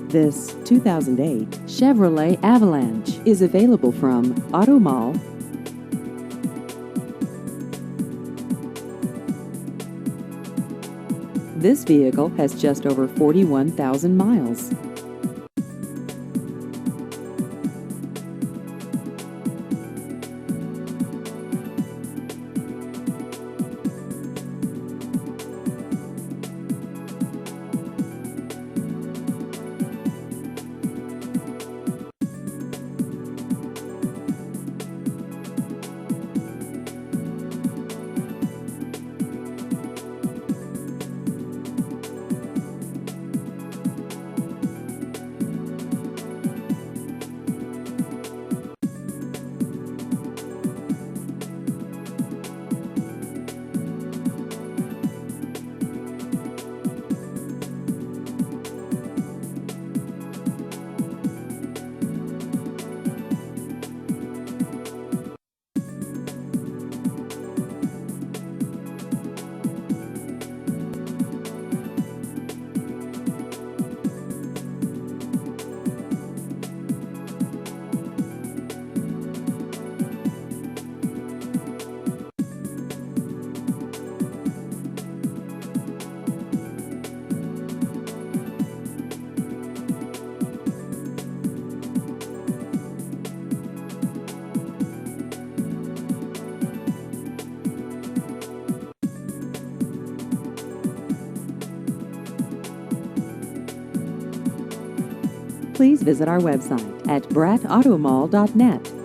This 2008 Chevrolet Avalanche is available from Auto Mall. This vehicle has just over 41,000 miles. Please visit our website at brattautomall.net.